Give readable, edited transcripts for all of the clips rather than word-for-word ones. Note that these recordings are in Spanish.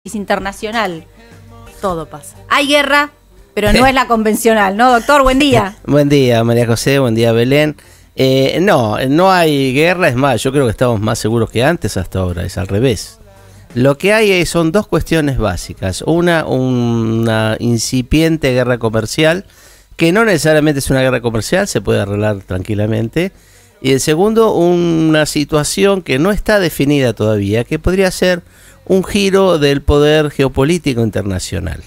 es internacional. Todo pasa. Hay guerra, pero no es la convencional, ¿no, doctor? Buen día. Buen día, María José, buen día, Belén. No hay guerra, es más, yo creo que estamos más seguros que antes hasta ahora, es al revés. Lo que hay son dos cuestiones básicas. Una incipiente guerra comercial, que no necesariamente es una guerra comercial, se puede arreglar tranquilamente. Y el segundo, una situación que no está definida todavía, que podría ser un giro del poder geopolítico internacional.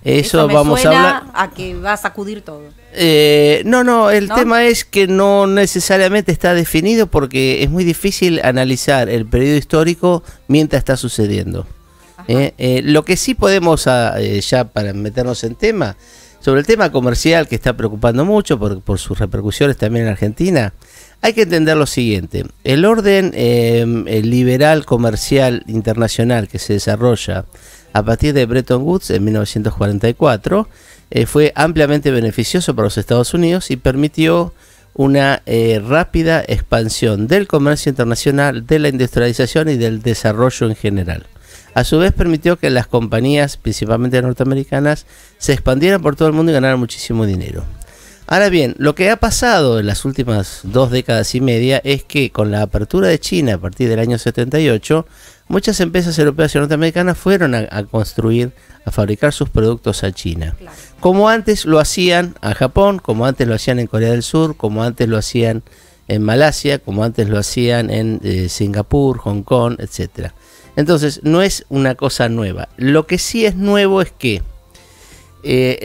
Eso me vamos suena a hablar a que va a sacudir todo. El tema es que no necesariamente está definido porque es muy difícil analizar el periodo histórico mientras está sucediendo. Lo que sí podemos, ya para meternos en tema, sobre el tema comercial que está preocupando mucho por sus repercusiones también en Argentina, hay que entender lo siguiente. El orden liberal comercial internacional que se desarrolla a partir de Bretton Woods en 1944 fue ampliamente beneficioso para los Estados Unidos y permitió una rápida expansión del comercio internacional, de la industrialización y del desarrollo en general. A su vez permitió que las compañías, principalmente norteamericanas, se expandieran por todo el mundo y ganaran muchísimo dinero. Ahora bien, lo que ha pasado en las últimas 2 décadas y media es que con la apertura de China a partir del año 78, muchas empresas europeas y norteamericanas fueron a construir, a fabricar sus productos a China. Claro. Como antes lo hacían a Japón, como antes lo hacían en Corea del Sur, como antes lo hacían en Malasia, como antes lo hacían en Singapur, Hong Kong, etc. Entonces, no es una cosa nueva. Lo que sí es nuevo es que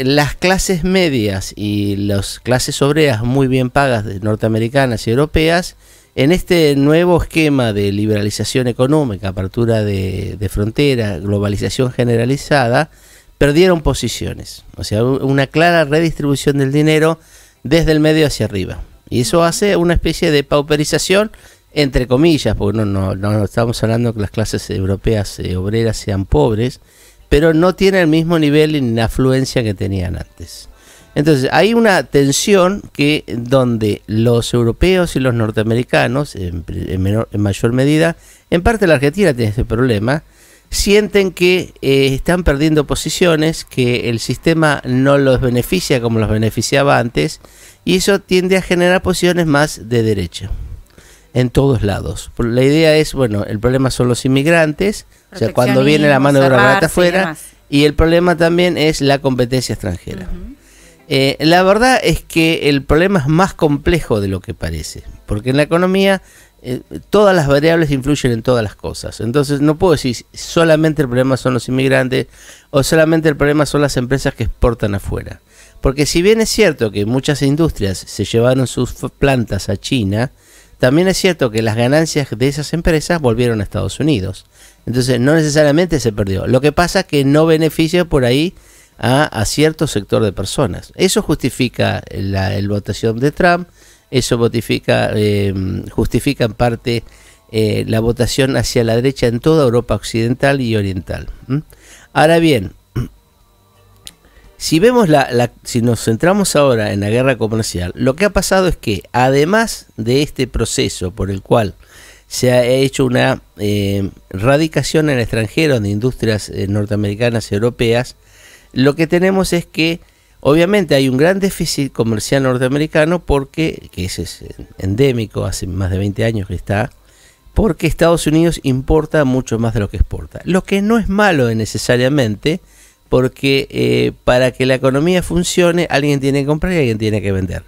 las clases medias y las clases obreras muy bien pagas norteamericanas y europeas, en este nuevo esquema de liberalización económica, apertura de frontera, globalización generalizada, perdieron posiciones. O sea, una clara redistribución del dinero desde el medio hacia arriba. Y eso hace una especie de pauperización, entre comillas, porque no estamos hablando que las clases europeas obreras sean pobres, pero no tienen el mismo nivel ni afluencia que tenían antes. Entonces hay una tensión donde los europeos y los norteamericanos, en mayor medida, en parte la Argentina tiene este problema, sienten que están perdiendo posiciones, que el sistema no los beneficia como los beneficiaba antes, y eso tiende a generar posiciones más de derecha en todos lados. La idea es, bueno, el problema son los inmigrantes, o sea, cuando viene la mano de obra barata afuera, y el problema también es la competencia extranjera. La verdad es que el problema es más complejo de lo que parece, porque en la economía todas las variables influyen en todas las cosas. Entonces no puedo decir solamente el problema son los inmigrantes o solamente el problema son las empresas que exportan afuera. Porque si bien es cierto que muchas industrias se llevaron sus plantas a China, también es cierto que las ganancias de esas empresas volvieron a Estados Unidos. Entonces no necesariamente se perdió. Lo que pasa es que no beneficia por ahí a cierto sector de personas. Eso justifica la votación de Trump, eso justifica en parte la votación hacia la derecha en toda Europa occidental y oriental. Ahora bien, si vemos si nos centramos ahora en la guerra comercial, lo que ha pasado es que además de este proceso por el cual se ha hecho una radicación en el extranjero de industrias norteamericanas y europeas, lo que tenemos es que obviamente hay un gran déficit comercial norteamericano que ese es endémico, hace más de 20 años que está, porque Estados Unidos importa mucho más de lo que exporta. Lo que no es malo necesariamente, porque para que la economía funcione alguien tiene que comprar y alguien tiene que vender.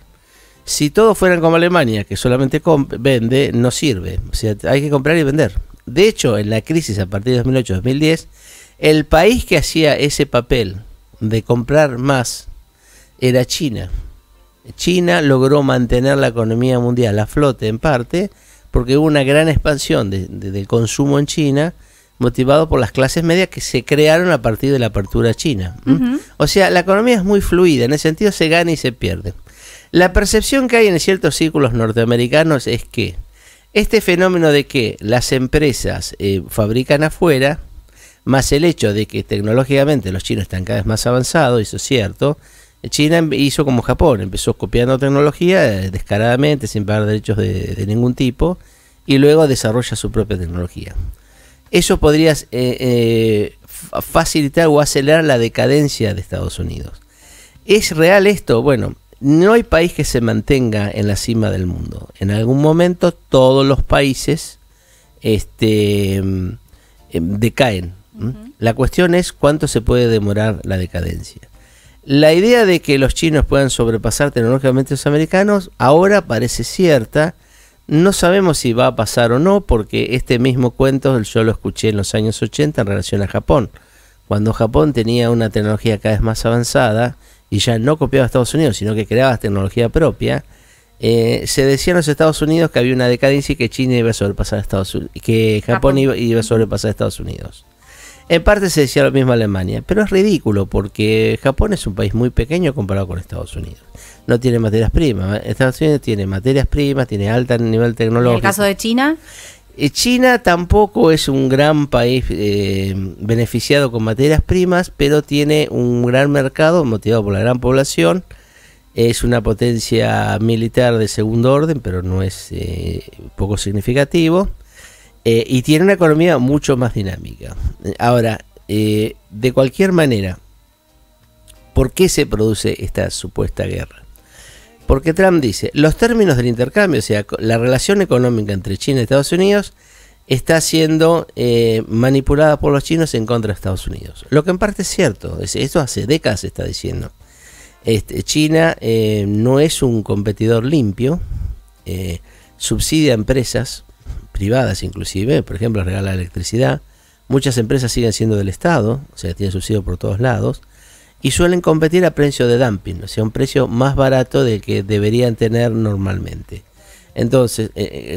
Si todos fueran como Alemania, que solamente vende, no sirve. O sea, hay que comprar y vender. De hecho, en la crisis a partir de 2008-2010, el país que hacía ese papel de comprar más era China. China logró mantener la economía mundial a flote en parte porque hubo una gran expansión del consumo en China, motivado por las clases medias que se crearon a partir de la apertura china. O sea, la economía es muy fluida, en ese sentido se gana y se pierde. La percepción que hay en ciertos círculos norteamericanos es que este fenómeno de que las empresas fabrican afuera, más el hecho de que tecnológicamente los chinos están cada vez más avanzados, eso es cierto. China hizo como Japón, empezó copiando tecnología descaradamente, sin pagar derechos de ningún tipo, y luego desarrolla su propia tecnología. Eso podría facilitar o acelerar la decadencia de Estados Unidos. ¿Es real esto? Bueno, no hay país que se mantenga en la cima del mundo. En algún momento todos los países decaen. La cuestión es cuánto se puede demorar la decadencia. La idea de que los chinos puedan sobrepasar tecnológicamente a los americanos ahora parece cierta. No sabemos si va a pasar o no, porque este mismo cuento yo lo escuché en los años 80 en relación a Japón. Cuando Japón tenía una tecnología cada vez más avanzada y ya no copiaba a Estados Unidos, sino que creaba tecnología propia, se decía en los Estados Unidos que había una decadencia y que China iba a sobrepasar a Estados Unidos, que Japón iba a sobrepasar a Estados Unidos. En parte se decía lo mismo Alemania, pero es ridículo porque Japón es un país muy pequeño comparado con Estados Unidos. No tiene materias primas. Estados Unidos tiene materias primas, tiene alto nivel tecnológico. ¿En el caso de China? China tampoco es un gran país beneficiado con materias primas, pero tiene un gran mercado motivado por la gran población. Es una potencia militar de segundo orden, pero no es poco significativo. Y tiene una economía mucho más dinámica. Ahora, de cualquier manera, ¿por qué se produce esta supuesta guerra? Porque Trump dice, los términos del intercambio, o sea, la relación económica entre China y Estados Unidos, está siendo manipulada por los chinos en contra de Estados Unidos. Lo que en parte es cierto, esto hace décadas se está diciendo. China no es un competidor limpio, subsidia empresas privadas inclusive, por ejemplo regala electricidad, muchas empresas siguen siendo del Estado, o sea tienen subsidio por todos lados, y suelen competir a precio de dumping, o sea un precio más barato del que deberían tener normalmente, entonces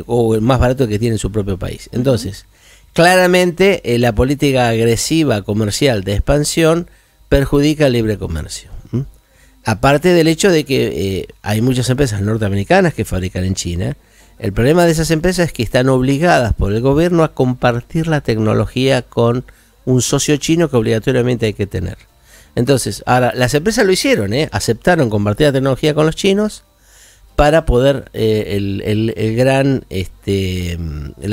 o más barato que tiene en su propio país. Entonces claramente la política agresiva comercial de expansión perjudica el libre comercio, aparte del hecho de que hay muchas empresas norteamericanas que fabrican en China. El problema de esas empresas es que están obligadas por el gobierno a compartir la tecnología con un socio chino que obligatoriamente hay que tener. Entonces, ahora las empresas lo hicieron, aceptaron compartir la tecnología con los chinos para poder la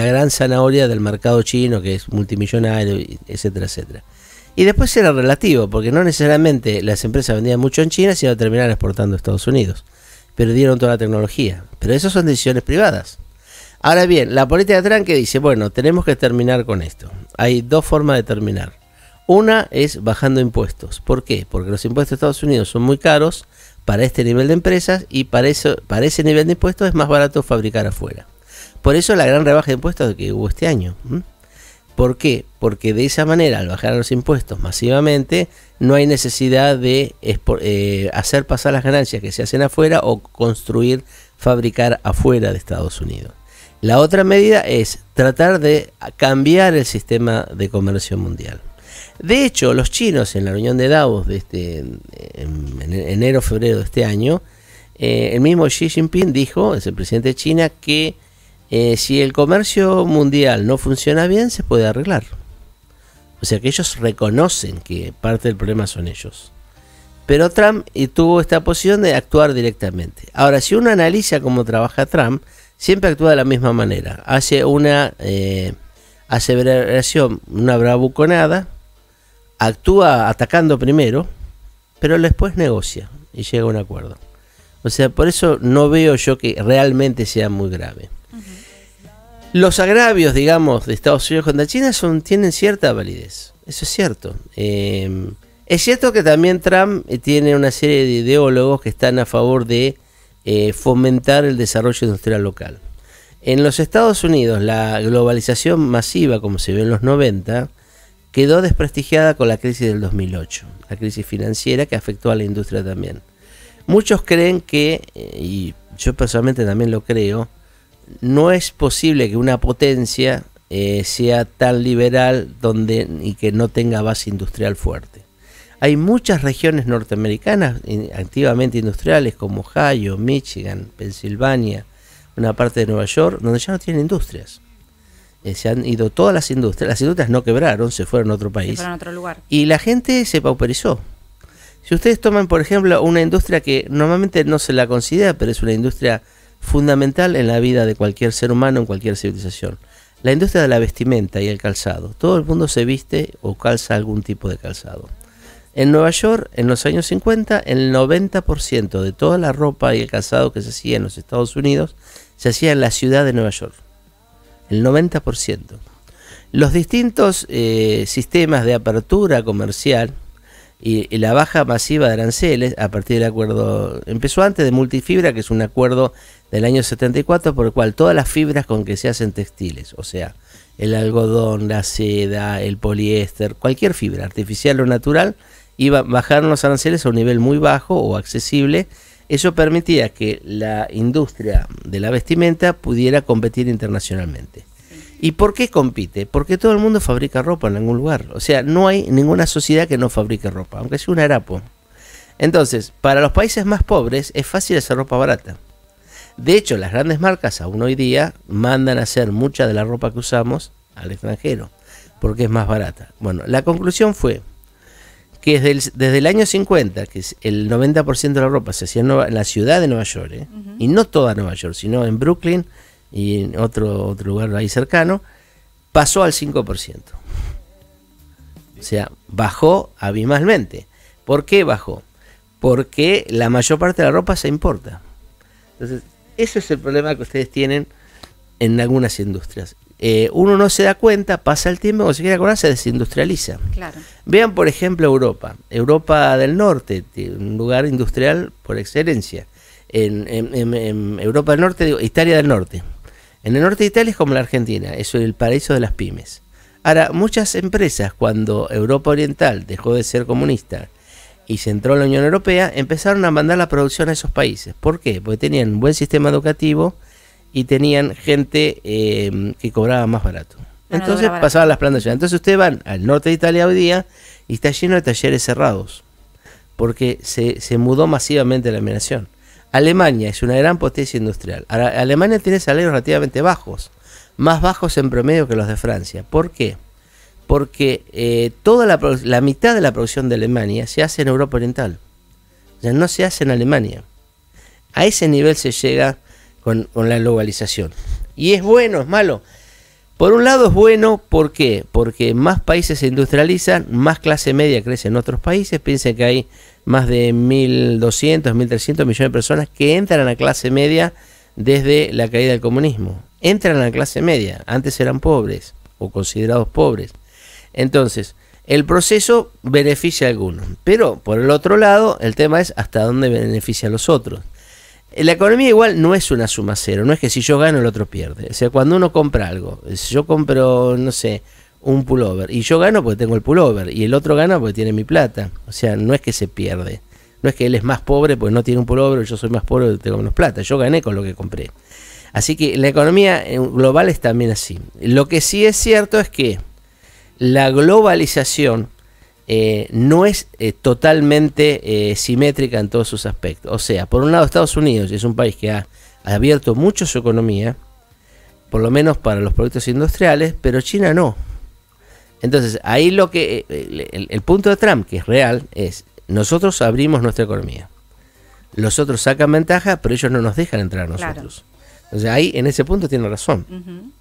gran zanahoria del mercado chino, que es multimillonario, etcétera, etcétera. Y después era relativo, porque no necesariamente las empresas vendían mucho en China, sino terminaron exportando a Estados Unidos. Perdieron toda la tecnología. Pero eso son decisiones privadas. Ahora bien, la política de Trump que dice, bueno, tenemos que terminar con esto. Hay dos formas de terminar. Una es bajando impuestos. ¿Por qué? Porque los impuestos de Estados Unidos son muy caros para este nivel de empresas y para ese nivel de impuestos es más barato fabricar afuera. Por eso la gran rebaja de impuestos que hubo este año. ¿Por qué? Porque de esa manera, al bajar los impuestos masivamente, no hay necesidad de hacer pasar las ganancias que se hacen afuera o construir, fabricar afuera de Estados Unidos. La otra medida es tratar de cambiar el sistema de comercio mundial. De hecho, los chinos en la reunión de Davos en enero-febrero de este año, el mismo Xi Jinping dijo, es el presidente de China, que si el comercio mundial no funciona bien, se puede arreglar. O sea que ellos reconocen que parte del problema son ellos. Pero Trump tuvo esta posición de actuar directamente. Ahora, si uno analiza cómo trabaja Trump, siempre actúa de la misma manera. Hace una aseveración, una bravuconada, actúa atacando primero, pero después negocia y llega a un acuerdo. O sea, por eso no veo yo que realmente sea muy grave. Los agravios, digamos, de Estados Unidos contra China tienen cierta validez. Eso es cierto. Es cierto que también Trump tiene una serie de ideólogos que están a favor de fomentar el desarrollo industrial local. En los Estados Unidos, la globalización masiva, como se ve en los 90, quedó desprestigiada con la crisis del 2008, la crisis financiera que afectó a la industria también. Muchos creen que, y yo personalmente también lo creo, no es posible que una potencia sea tan liberal y que no tenga base industrial fuerte. Hay muchas regiones norteamericanas activamente industriales como Ohio, Michigan, Pensilvania, una parte de Nueva York, donde ya no tienen industrias. Se han ido todas las industrias no quebraron, se fueron a otro país. Se fueron a otro lugar. Y la gente se pauperizó. Si ustedes toman, por ejemplo, una industria que normalmente no se la considera, pero es una industria fundamental en la vida de cualquier ser humano, en cualquier civilización, La industria de la vestimenta y el calzado. Todo el mundo se viste o calza algún tipo de calzado. En Nueva York, en los años 50, el 90% de toda la ropa y el calzado que se hacía en los Estados Unidos se hacía en la ciudad de Nueva York. El 90%. Los distintos sistemas de apertura comercial y la baja masiva de aranceles a partir del acuerdo, empezó antes de multifibra, que es un acuerdo del año 74 por el cual todas las fibras con que se hacen textiles, o sea, el algodón, la seda, el poliéster, cualquier fibra artificial o natural, bajaron los aranceles a un nivel muy bajo o accesible. Eso permitía que la industria de la vestimenta pudiera competir internacionalmente. ¿Y por qué compite? Porque todo el mundo fabrica ropa en algún lugar. O sea, no hay ninguna sociedad que no fabrique ropa, aunque sea un harapo. Entonces, para los países más pobres es fácil hacer ropa barata. De hecho, las grandes marcas aún hoy día mandan a hacer mucha de la ropa que usamos al extranjero, porque es más barata. Bueno, la conclusión fue que desde el año 50, que el 90% de la ropa se hacía en la ciudad de Nueva York, y no toda Nueva York, sino en Brooklyn y en otro lugar ahí cercano, pasó al 5%. O sea, bajó abismalmente. ¿Por qué bajó? Porque la mayor parte de la ropa se importa. Entonces, eso es el problema que ustedes tienen en algunas industrias. Uno no se da cuenta, pasa el tiempo, cuando se quiere acordar, se desindustrializa. Claro. Vean, por ejemplo, Europa del Norte, un lugar industrial por excelencia. En Europa del Norte, digo, Italia del Norte. En el norte de Italia es como la Argentina, eso es el paraíso de las pymes. Ahora, muchas empresas, cuando Europa Oriental dejó de ser comunista y se entró en la Unión Europea, empezaron a mandar la producción a esos países. ¿Por qué? Porque tenían un buen sistema educativo y tenían gente que cobraba más barato. Entonces pasaban las plantaciones. Entonces ustedes van al norte de Italia hoy día y está lleno de talleres cerrados, porque se mudó masivamente la migración. Alemania es una gran potencia industrial. Ahora, Alemania tiene salarios relativamente bajos, más bajos en promedio que los de Francia. ¿Por qué? Porque toda la mitad de la producción de Alemania se hace en Europa Oriental. O sea, no se hace en Alemania. A ese nivel se llega con la globalización. ¿Y es bueno, es malo? Por un lado es bueno, ¿por qué? Porque más países se industrializan, más clase media crece en otros países. Piensen que hay más de 1.200, 1.300 millones de personas que entran a la clase media desde la caída del comunismo. Entran a la clase media, antes eran pobres o considerados pobres. Entonces, el proceso beneficia a algunos, pero por el otro lado, el tema es hasta dónde beneficia a los otros. La economía igual no es una suma cero, no es que si yo gano el otro pierde. O sea, cuando uno compra algo, si yo compro, no sé, un pullover, y yo gano porque tengo el pullover, y el otro gana porque tiene mi plata. O sea, no es que se pierde. No es que él es más pobre porque no tiene un pullover, y yo soy más pobre porque tengo menos plata. Yo gané con lo que compré. Así que la economía global es también así. Lo que sí es cierto es que la globalización no es totalmente simétrica en todos sus aspectos. O sea, por un lado Estados Unidos es un país que ha abierto mucho su economía, por lo menos para los productos industriales, pero China no. Entonces, ahí el punto de Trump, que es real, es nosotros abrimos nuestra economía. Los otros sacan ventaja, pero ellos no nos dejan entrar a nosotros. Claro. Entonces, ahí en ese punto tiene razón.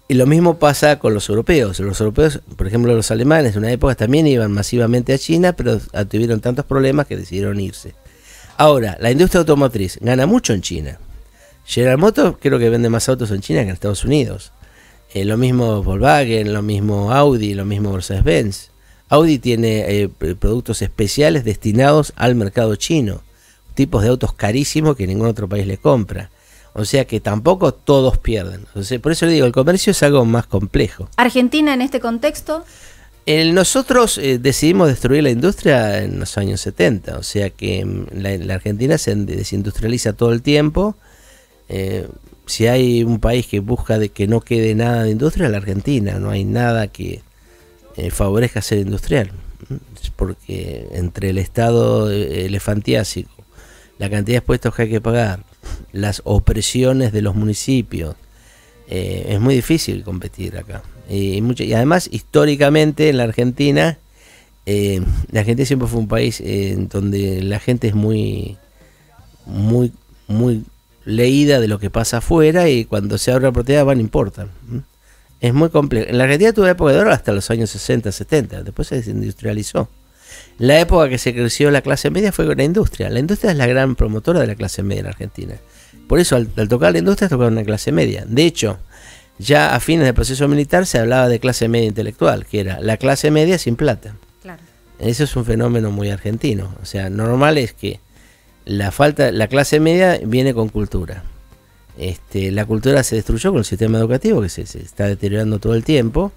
Y lo mismo pasa con los europeos. Los europeos, por ejemplo, los alemanes, en una época también iban masivamente a China, pero tuvieron tantos problemas que decidieron irse. Ahora, la industria automotriz gana mucho en China. General Motors creo que vende más autos en China que en Estados Unidos. Lo mismo Volkswagen, lo mismo Audi, lo mismo Mercedes-Benz. Audi tiene productos especiales destinados al mercado chino. Tipos de autos carísimos que ningún otro país le compra. O sea que tampoco todos pierden. O sea, por eso le digo, el comercio es algo más complejo. ¿Argentina en este contexto? Nosotros decidimos destruir la industria en los años 70. O sea que la Argentina se desindustrializa todo el tiempo. Si hay un país que busca de que no quede nada de industria, la Argentina. No hay nada que favorezca ser industrial. Porque entre el Estado elefantiásico, la cantidad de impuestos que hay que pagar, las opresiones de los municipios, es muy difícil competir acá. Y además, históricamente en la Argentina siempre fue un país en donde la gente es muy leída de lo que pasa afuera y cuando se abre la oportunidad van importan. Es muy complejo. En la Argentina tuvo época de oro hasta los años 60, 70, después se desindustrializó. La época que se creció la clase media fue con la industria. La industria es la gran promotora de la clase media en Argentina. Por eso al tocar la industria tocaron una clase media. De hecho, ya a fines del proceso militar se hablaba de clase media intelectual, que era la clase media sin plata. Claro. Eso es un fenómeno muy argentino. O sea, normal es que la clase media viene con cultura. La cultura se destruyó con el sistema educativo, que se está deteriorando todo el tiempo,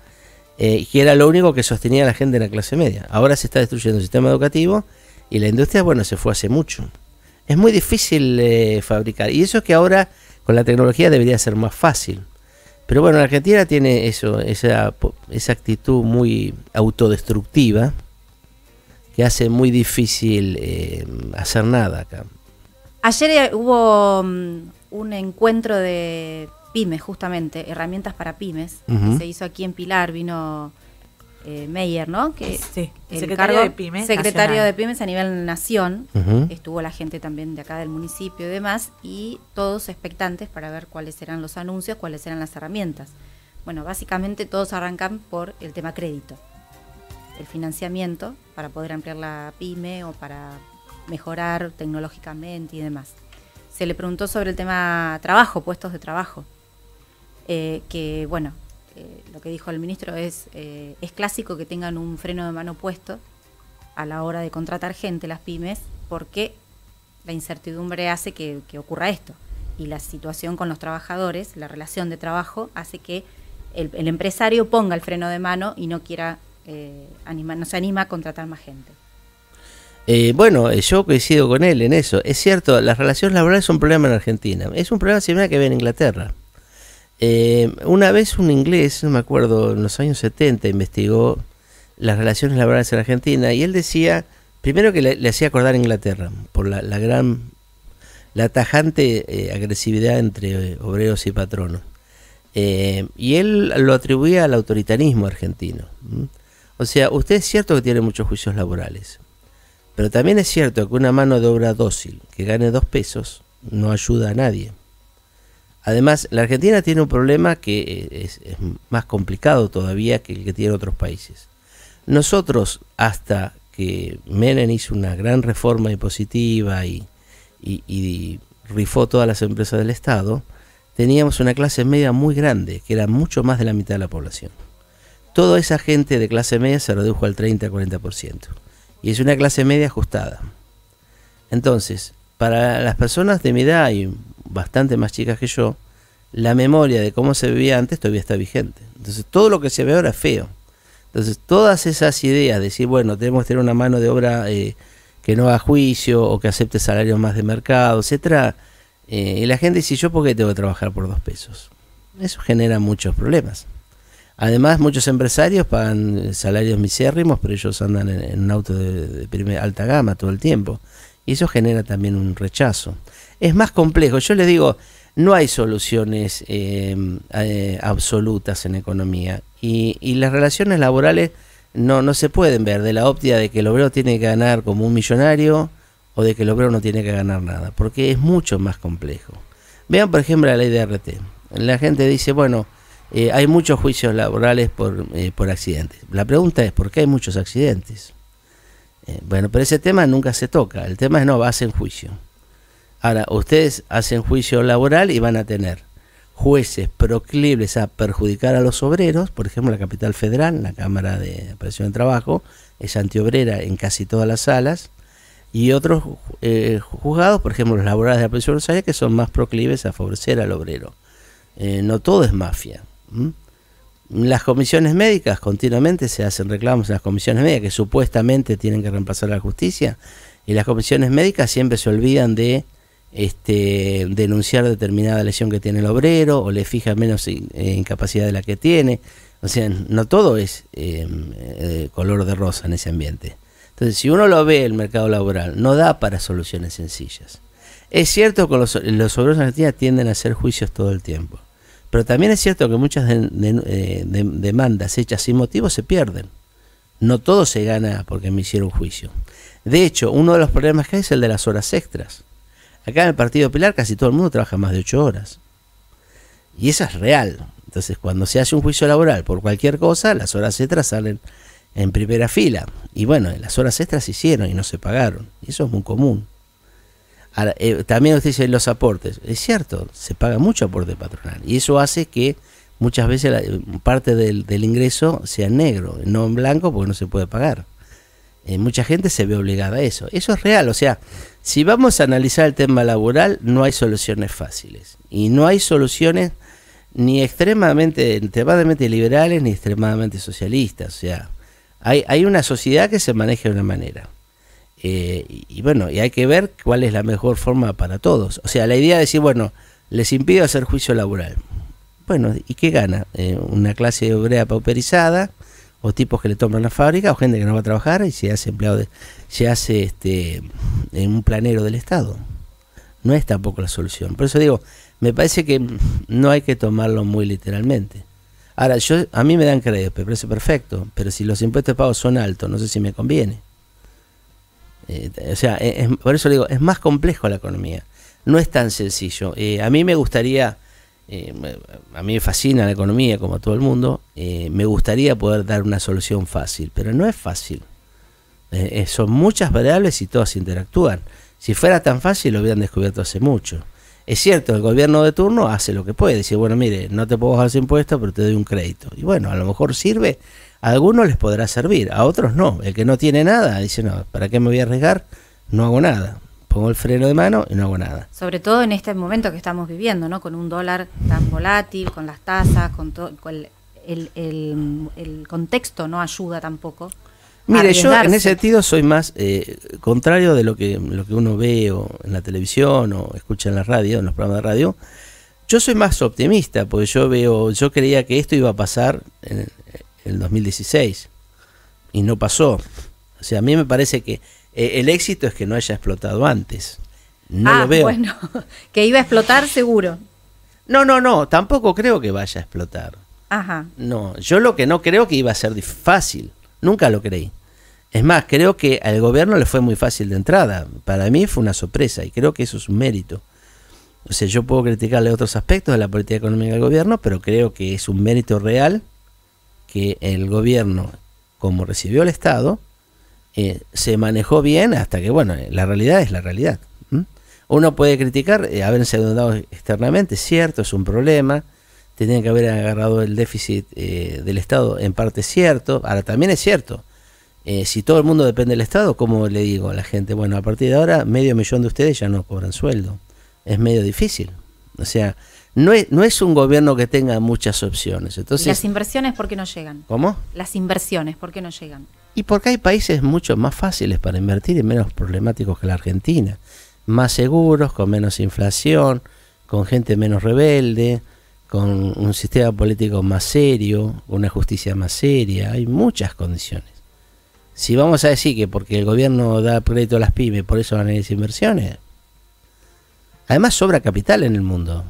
que era lo único que sostenía a la gente en la clase media. Ahora se está destruyendo el sistema educativo y la industria, bueno, se fue hace mucho. Es muy difícil fabricar. Y eso es que ahora con la tecnología debería ser más fácil. Pero bueno, la Argentina tiene esa actitud muy autodestructiva que hace muy difícil hacer nada acá. Ayer hubo un encuentro de pymes, justamente, herramientas para pymes, que se hizo aquí en Pilar, vino Meyer, ¿no? Que sí, secretario de pymes a nivel nación. Estuvo la gente también de acá del municipio y demás, y todos expectantes para ver cuáles eran los anuncios, cuáles eran las herramientas. Bueno, básicamente todos arrancan por el tema crédito, el financiamiento para poder ampliar la pyme o para mejorar tecnológicamente y demás. Se le preguntó sobre el tema trabajo, puestos de trabajo, que bueno, lo que dijo el ministro es clásico que tengan un freno de mano puesto a la hora de contratar gente, las pymes, porque la incertidumbre hace que ocurra esto, y la situación con los trabajadores, la relación de trabajo, hace que el empresario ponga el freno de mano y no quiera no se anima a contratar más gente. Bueno, yo coincido con él en eso. Es cierto, las relaciones laborales son un problema en Argentina. Es un problema similar que ve en Inglaterra. Una vez un inglés, no me acuerdo, en los años 70 investigó las relaciones laborales en Argentina y él decía, primero que le hacía acordar a Inglaterra por la tajante agresividad entre obreros y patronos. Y él lo atribuía al autoritarismo argentino. O sea, usted es cierto que tiene muchos juicios laborales, pero también es cierto que una mano de obra dócil que gane 2 pesos no ayuda a nadie. Además, la Argentina tiene un problema que es más complicado todavía que el que tienen otros países. Nosotros, hasta que Menem hizo una gran reforma impositiva y rifó todas las empresas del Estado, teníamos una clase media muy grande, que era mucho más de la mitad de la población. Toda esa gente de clase media se redujo al 30-40%. Y es una clase media ajustada. Entonces, para las personas de mi edad y bastante más chicas que yo, la memoria de cómo se vivía antes todavía está vigente. Entonces, todo lo que se ve ahora es feo. Entonces, todas esas ideas de decir, bueno, tenemos que tener una mano de obra que no haga juicio o que acepte salarios más de mercado, etcétera, y la gente dice, ¿yo por qué tengo que trabajar por 2 pesos? Eso genera muchos problemas. Además, muchos empresarios pagan salarios misérrimos, pero ellos andan en un auto de alta gama todo el tiempo. Y eso genera también un rechazo. Es más complejo. Yo les digo, no hay soluciones absolutas en economía. Y las relaciones laborales no se pueden ver de la óptica de que el obrero tiene que ganar como un millonario o de que el obrero no tiene que ganar nada, porque es mucho más complejo. Vean, por ejemplo, la ley de RT. La gente dice, bueno, hay muchos juicios laborales por accidentes. La pregunta es, ¿por qué hay muchos accidentes? Bueno, pero ese tema nunca se toca. El tema es, no, hacen juicio. Ahora, ustedes hacen juicio laboral y van a tener jueces proclives a perjudicar a los obreros. Por ejemplo, la Capital Federal, la Cámara de Apelación del Trabajo, es antiobrera en casi todas las salas. Y otros juzgados, por ejemplo, los laborales de la provincia de Buenos Aires, que son más proclives a favorecer al obrero. No todo es mafia. Las comisiones médicas, continuamente se hacen reclamos en las comisiones médicas que supuestamente tienen que reemplazar a la justicia, y las comisiones médicas siempre se olvidan de denunciar determinada lesión que tiene el obrero o le fija menos incapacidad de la que tiene. O sea, no todo es color de rosa en ese ambiente. Entonces, si uno lo ve, el mercado laboral no da para soluciones sencillas. Es cierto que los obreros en Argentina tienden a hacer juicios todo el tiempo, pero también es cierto que muchas demandas hechas sin motivo se pierden. No todo se gana porque me hicieron juicio. De hecho, uno de los problemas que hay es el de las horas extras. Acá en el Partido Pilar casi todo el mundo trabaja más de 8 horas. Y eso es real. Entonces, cuando se hace un juicio laboral por cualquier cosa, las horas extras salen en primera fila. Y bueno, las horas extras se hicieron y no se pagaron. Y eso es muy común. Ahora, también usted dice los aportes. Es cierto, se paga mucho aporte patronal. Y eso hace que muchas veces parte del ingreso sea en negro, no en blanco, porque no se puede pagar. Mucha gente se ve obligada a eso. Eso es real. O sea, si vamos a analizar el tema laboral, no hay soluciones fáciles. Y no hay soluciones ni extremadamente liberales ni extremadamente socialistas. O sea, hay una sociedad que se maneja de una manera. Y bueno, y hay que ver cuál es la mejor forma para todos. O sea, la idea de decir, bueno, les impido hacer juicio laboral. Bueno, ¿y qué gana? Una clase obrera pauperizada, o tipos que le toman la fábrica, o gente que no va a trabajar y se hace empleado en un planero del Estado. No es tampoco la solución. Por eso digo, me parece que no hay que tomarlo muy literalmente. Ahora, a mí me dan crédito, me parece perfecto, pero si los impuestos de pago son altos, no sé si me conviene. O sea, por eso digo, es más complejo la economía. No es tan sencillo. A mí me gustaría, a mí me fascina la economía como a todo el mundo, me gustaría poder dar una solución fácil, pero no es fácil. Son muchas variables y todas interactúan. Si fuera tan fácil lo hubieran descubierto hace mucho. Es cierto, el gobierno de turno hace lo que puede, dice, bueno, mire, no te puedo bajar los impuestos, pero te doy un crédito. Y bueno, a lo mejor sirve, a algunos les podrá servir, a otros no. El que no tiene nada, dice, no, ¿para qué me voy a arriesgar? No hago nada. Pongo el freno de mano y no hago nada. Sobre todo en este momento que estamos viviendo, ¿no? Con un dólar tan volátil, con las tasas, con todo, el contexto no ayuda tampoco. Mire, yo en ese sentido soy más contrario de lo que uno ve en la televisión o escucha en la radio, en los programas de radio. Yo soy más optimista, porque yo creía que esto iba a pasar en el 2016 y no pasó. O sea, a mí me parece que el éxito es que no haya explotado antes. No lo veo. Bueno, que iba a explotar seguro. No, tampoco creo que vaya a explotar. Ajá. No, yo lo que no creo que iba a ser fácil, nunca lo creí. Es más, creo que al gobierno le fue muy fácil de entrada. Para mí fue una sorpresa y creo que eso es un mérito. O sea, yo puedo criticarle otros aspectos de la política económica del gobierno, pero creo que es un mérito real que el gobierno, como recibió el Estado, se manejó bien hasta que, bueno, la realidad es la realidad. Uno puede criticar haberse endeudado externamente, cierto, es un problema. Tenían que haber agarrado el déficit del Estado, en parte cierto. Ahora, también es cierto. Si todo el mundo depende del Estado, ¿cómo le digo a la gente? Bueno, a partir de ahora, 500.000 de ustedes ya no cobran sueldo. Es medio difícil. O sea, no es un gobierno que tenga muchas opciones. Entonces, ¿y las inversiones por qué no llegan? ¿Cómo? Las inversiones, ¿por qué no llegan? Y porque hay países mucho más fáciles para invertir y menos problemáticos que la Argentina. Más seguros, con menos inflación, con gente menos rebelde, con un sistema político más serio, una justicia más seria. Hay muchas condiciones. Si vamos a decir que porque el gobierno da crédito a las pymes, por eso van a ir las inversiones. Además sobra capital en el mundo.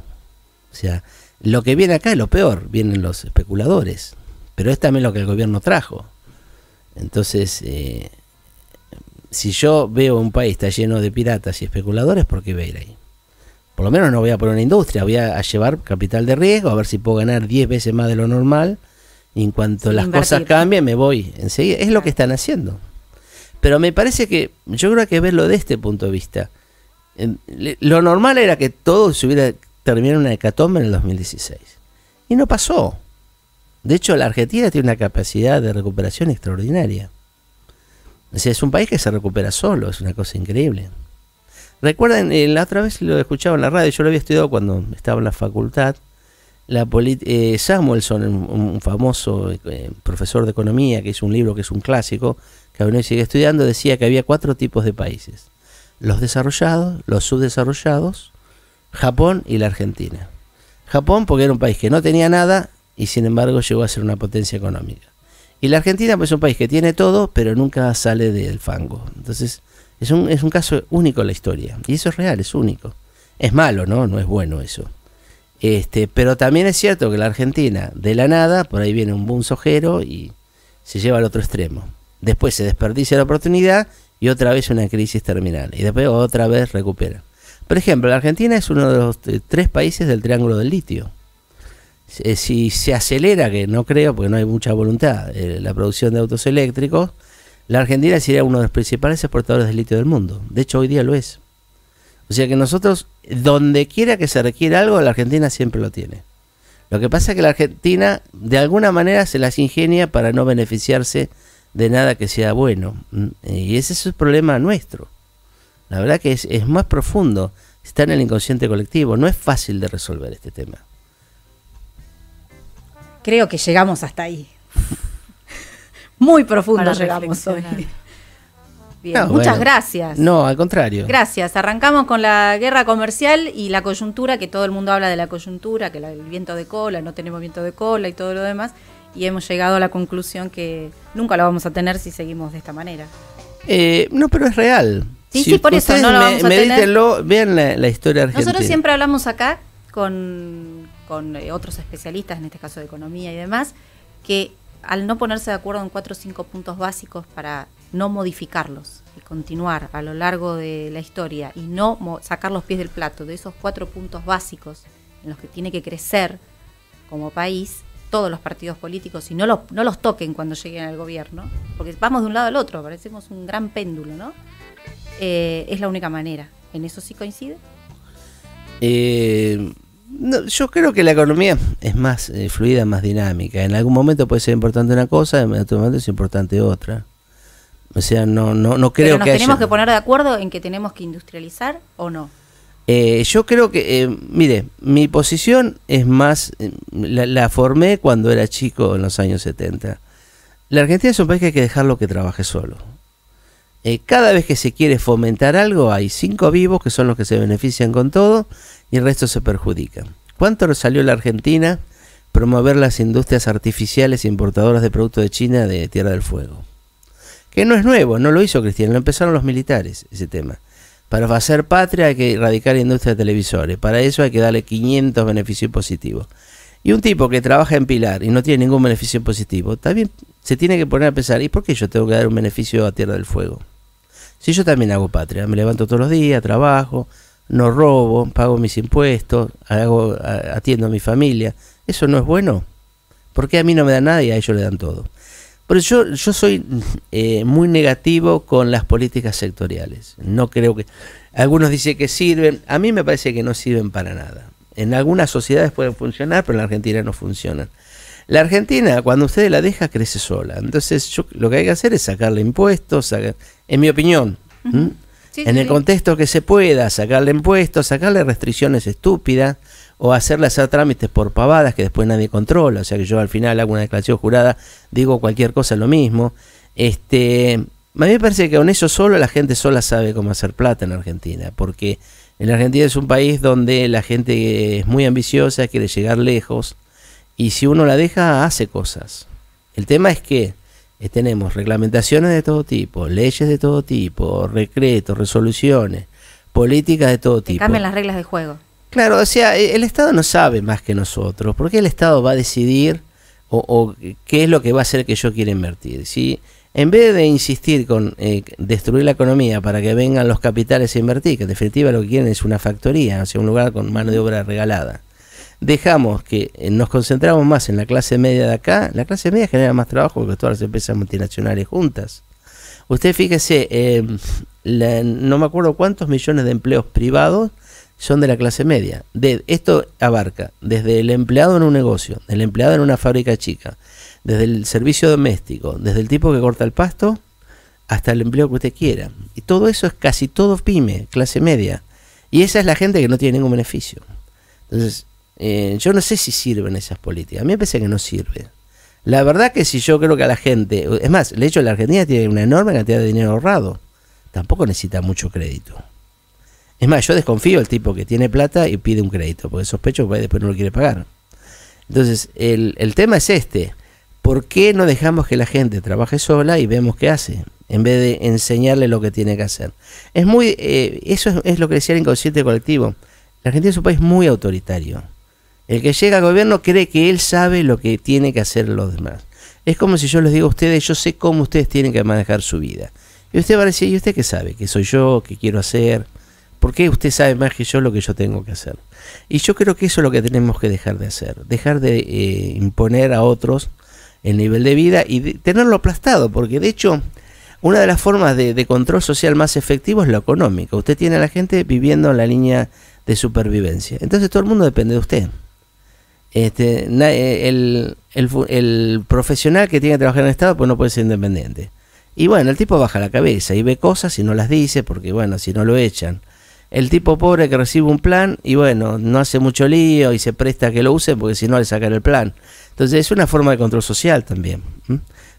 O sea, lo que viene acá es lo peor, vienen los especuladores. Pero es también lo que el gobierno trajo. Entonces, si yo veo un país está lleno de piratas y especuladores, ¿por qué voy a ir ahí? Por lo menos no voy a poner una industria, voy a llevar capital de riesgo, a ver si puedo ganar 10 veces más de lo normal. Y en cuanto las cosas cambien, me voy enseguida. Es lo que están haciendo. Pero me parece que yo creo que hay que verlo de este punto de vista. Lo normal era que todo se hubiera terminado en una hecatombe en el 2016. Y no pasó. De hecho, la Argentina tiene una capacidad de recuperación extraordinaria. O sea, es un país que se recupera solo, es una cosa increíble. Recuerden, la otra vez lo escuchaba en la radio, yo lo había estudiado cuando estaba en la facultad. Samuelson, un famoso profesor de economía que hizo un libro que es un clásico, que aún hoy sigue estudiando, decía que había 4 tipos de países: los desarrollados, los subdesarrollados, Japón y la Argentina. Japón porque era un país que no tenía nada y sin embargo llegó a ser una potencia económica. Y la Argentina pues es un país que tiene todo pero nunca sale del fango. Entonces es un caso único en la historia. Y eso es real, es único. Es malo, ¿no? No es bueno eso. Pero también es cierto que la Argentina, de la nada, por ahí viene un boom sojero y se lleva al otro extremo. Después se desperdicia la oportunidad y otra vez una crisis terminal. Y después otra vez recupera. Por ejemplo, la Argentina es uno de los 3 países del Triángulo del Litio. Si se acelera, que no creo porque no hay mucha voluntad, la producción de autos eléctricos, la Argentina sería uno de los principales exportadores de litio del mundo. De hecho, hoy día lo es. O sea que nosotros, donde quiera que se requiera algo, la Argentina siempre lo tiene. Lo que pasa es que la Argentina, de alguna manera, se las ingenia para no beneficiarse de nada que sea bueno. Y ese es el problema nuestro. La verdad que es más profundo. Está en el inconsciente colectivo. No es fácil de resolver este tema. Creo que llegamos hasta ahí. Muy profundo llegamos hoy. Bien, no, muchas gracias. No, al contrario. Gracias. Arrancamos con la guerra comercial y la coyuntura, que todo el mundo habla de la coyuntura, que el viento de cola, no tenemos viento de cola y todo lo demás. Y hemos llegado a la conclusión que nunca la vamos a tener si seguimos de esta manera. No, pero es real. Sí, por eso no lo vamos a tener. Medítenlo, vean la historia argentina. Nosotros siempre hablamos acá con otros especialistas, en este caso de economía y demás, que al no ponerse de acuerdo en 4 o 5 puntos básicos para no modificarlos y continuar a lo largo de la historia y no sacar los pies del plato de esos 4 puntos básicos en los que tiene que crecer como país todos los partidos políticos y no los toquen cuando lleguen al gobierno, porque vamos de un lado al otro, parecemos un gran péndulo, ¿no? Es la única manera. ¿En eso sí coincide? No, yo creo que la economía es más fluida, más dinámica. En algún momento puede ser importante una cosa, en otro momento es importante otra. O sea, no creo que tenemos que poner de acuerdo en que tenemos que industrializar o no. Yo creo que, mire, mi posición es más, la formé cuando era chico en los años 70. La Argentina es un país que hay que dejarlo que trabaje solo. Cada vez que se quiere fomentar algo, hay 5 vivos que son los que se benefician con todo y el resto se perjudica. ¿Cuánto nos salió la Argentina promover las industrias artificiales importadoras de productos de China de Tierra del Fuego? Que no es nuevo, no lo hizo Cristina, lo empezaron los militares, ese tema. Para hacer patria hay que erradicar la industria de televisores, para eso hay que darle 500 beneficios positivos. Y un tipo que trabaja en Pilar y no tiene ningún beneficio positivo, también se tiene que poner a pensar, ¿y por qué yo tengo que dar un beneficio a Tierra del Fuego? Si yo también hago patria, me levanto todos los días, trabajo, no robo, pago mis impuestos, atiendo a mi familia, ¿eso no es bueno? ¿Por qué a mí no me dan nada y a ellos le dan todo? Por eso yo soy muy negativo con las políticas sectoriales. No creo que... Algunos dicen que sirven, a mí me parece que no sirven para nada. En algunas sociedades pueden funcionar, pero en la Argentina no funcionan. La Argentina, cuando usted la deja, crece sola. Entonces, lo que hay que hacer es sacarle impuestos, en mi opinión, sí, en el contexto que se pueda, sacarle impuestos, sacarle restricciones estúpidas, o hacerle hacer trámites por pavadas que después nadie controla. O sea que yo al final hago una declaración jurada, digo cualquier cosa lo mismo. A mí me parece que con eso solo la gente sola sabe cómo hacer plata en Argentina, porque en la Argentina es un país donde la gente es muy ambiciosa, quiere llegar lejos, y si uno la deja, hace cosas. El tema es que tenemos reglamentaciones de todo tipo, leyes de todo tipo, decretos, resoluciones, políticas de todo tipo. Cambian las reglas de juego. Claro, o sea, el Estado no sabe más que nosotros, porque el Estado va a decidir o qué es lo que va a hacer que yo quiera invertir. Si en vez de insistir con destruir la economía para que vengan los capitales a invertir, que en definitiva lo que quieren es una factoría, o sea, un lugar con mano de obra regalada, dejamos que nos concentramos más en la clase media de acá. La clase media genera más trabajo que todas las empresas multinacionales juntas. Usted fíjese, no me acuerdo cuántos millones de empleos privados son de la clase media. Esto abarca desde el empleado en un negocio, el empleado en una fábrica chica, desde el servicio doméstico, desde el tipo que corta el pasto, hasta el empleo que usted quiera. Y todo eso es casi todo pyme, clase media. Y esa es la gente que no tiene ningún beneficio. Entonces, yo no sé si sirven esas políticas. A mí me parece que no sirve. La verdad que si yo creo que a la gente... Es más, el hecho de la Argentina tiene una enorme cantidad de dinero ahorrado. Tampoco necesita mucho crédito. Es más, yo desconfío del tipo que tiene plata y pide un crédito, porque sospecho que después no lo quiere pagar. Entonces, el tema es este. ¿Por qué no dejamos que la gente trabaje sola y vemos qué hace? En vez de enseñarle lo que tiene que hacer. Es muy, eso es lo que decía el inconsciente colectivo. La Argentina es un país muy autoritario. El que llega al gobierno cree que él sabe lo que tiene que hacer los demás. Es como si yo les digo a ustedes, yo sé cómo ustedes tienen que manejar su vida. Y usted va a decir, ¿y usted qué sabe? ¿Qué soy yo? ¿Qué quiero hacer? ¿Por qué usted sabe más que yo lo que yo tengo que hacer? Y yo creo que eso es lo que tenemos que dejar de hacer. Dejar de imponer a otros el nivel de vida y tenerlo aplastado, porque de hecho una de las formas de control social más efectivo es lo económico. Usted tiene a la gente viviendo en la línea de supervivencia. Entonces todo el mundo depende de usted. El profesional que tiene que trabajar en el Estado pues no puede ser independiente. Y bueno, el tipo baja la cabeza y ve cosas y no las dice porque bueno, si no lo echan. El tipo pobre que recibe un plan y bueno, no hace mucho lío y se presta a que lo use porque si no le sacan el plan. Entonces es una forma de control social también.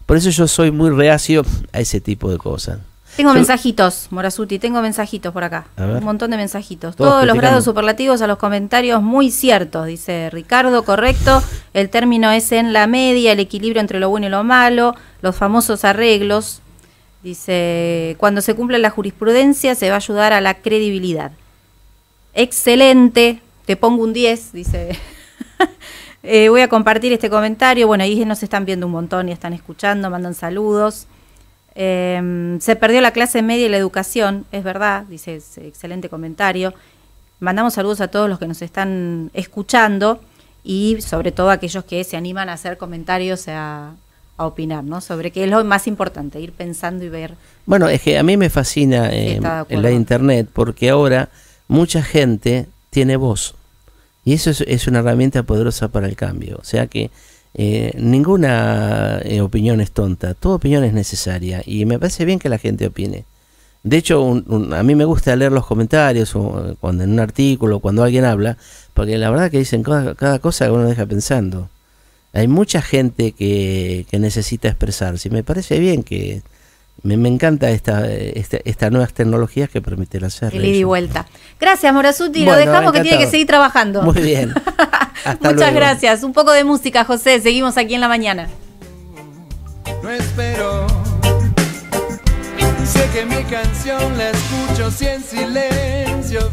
Por eso yo soy muy reacio a ese tipo de cosas. Tengo mensajitos, Morazzuti, tengo mensajitos por acá. Un montón de mensajitos. Todos los grados superlativos a los comentarios muy ciertos, dice Ricardo, correcto. El término es en la media, el equilibrio entre lo bueno y lo malo, los famosos arreglos. Dice, cuando se cumple la jurisprudencia se va a ayudar a la credibilidad. Excelente, te pongo un 10, dice. Voy a compartir este comentario. Bueno, ahí nos están viendo un montón y están escuchando, mandan saludos. Se perdió la clase media y la educación, es verdad, dice, excelente comentario. Mandamos saludos a todos los que nos están escuchando y sobre todo a aquellos que se animan a hacer comentarios, a opinar, ¿no? Sobre qué es lo más importante, ir pensando y ver. Bueno, es que a mí me fascina en la internet porque ahora mucha gente tiene voz y eso es una herramienta poderosa para el cambio. O sea que ninguna opinión es tonta, toda opinión es necesaria y me parece bien que la gente opine. De hecho, a mí me gusta leer los comentarios o cuando en un artículo, cuando alguien habla, porque la verdad que dicen cada cosa que uno deja pensando. Hay mucha gente que necesita expresarse y me parece bien que me encanta estas nuevas tecnologías que permiten hacerlo. El ida y vuelta. Gracias, Morazzuti, lo dejamos encantado. Que tiene que seguir trabajando. Muy bien. Hasta Muchas gracias. Un poco de música, José. Seguimos aquí en la mañana. No espero. Sé que mi canción la escucho si en silencio.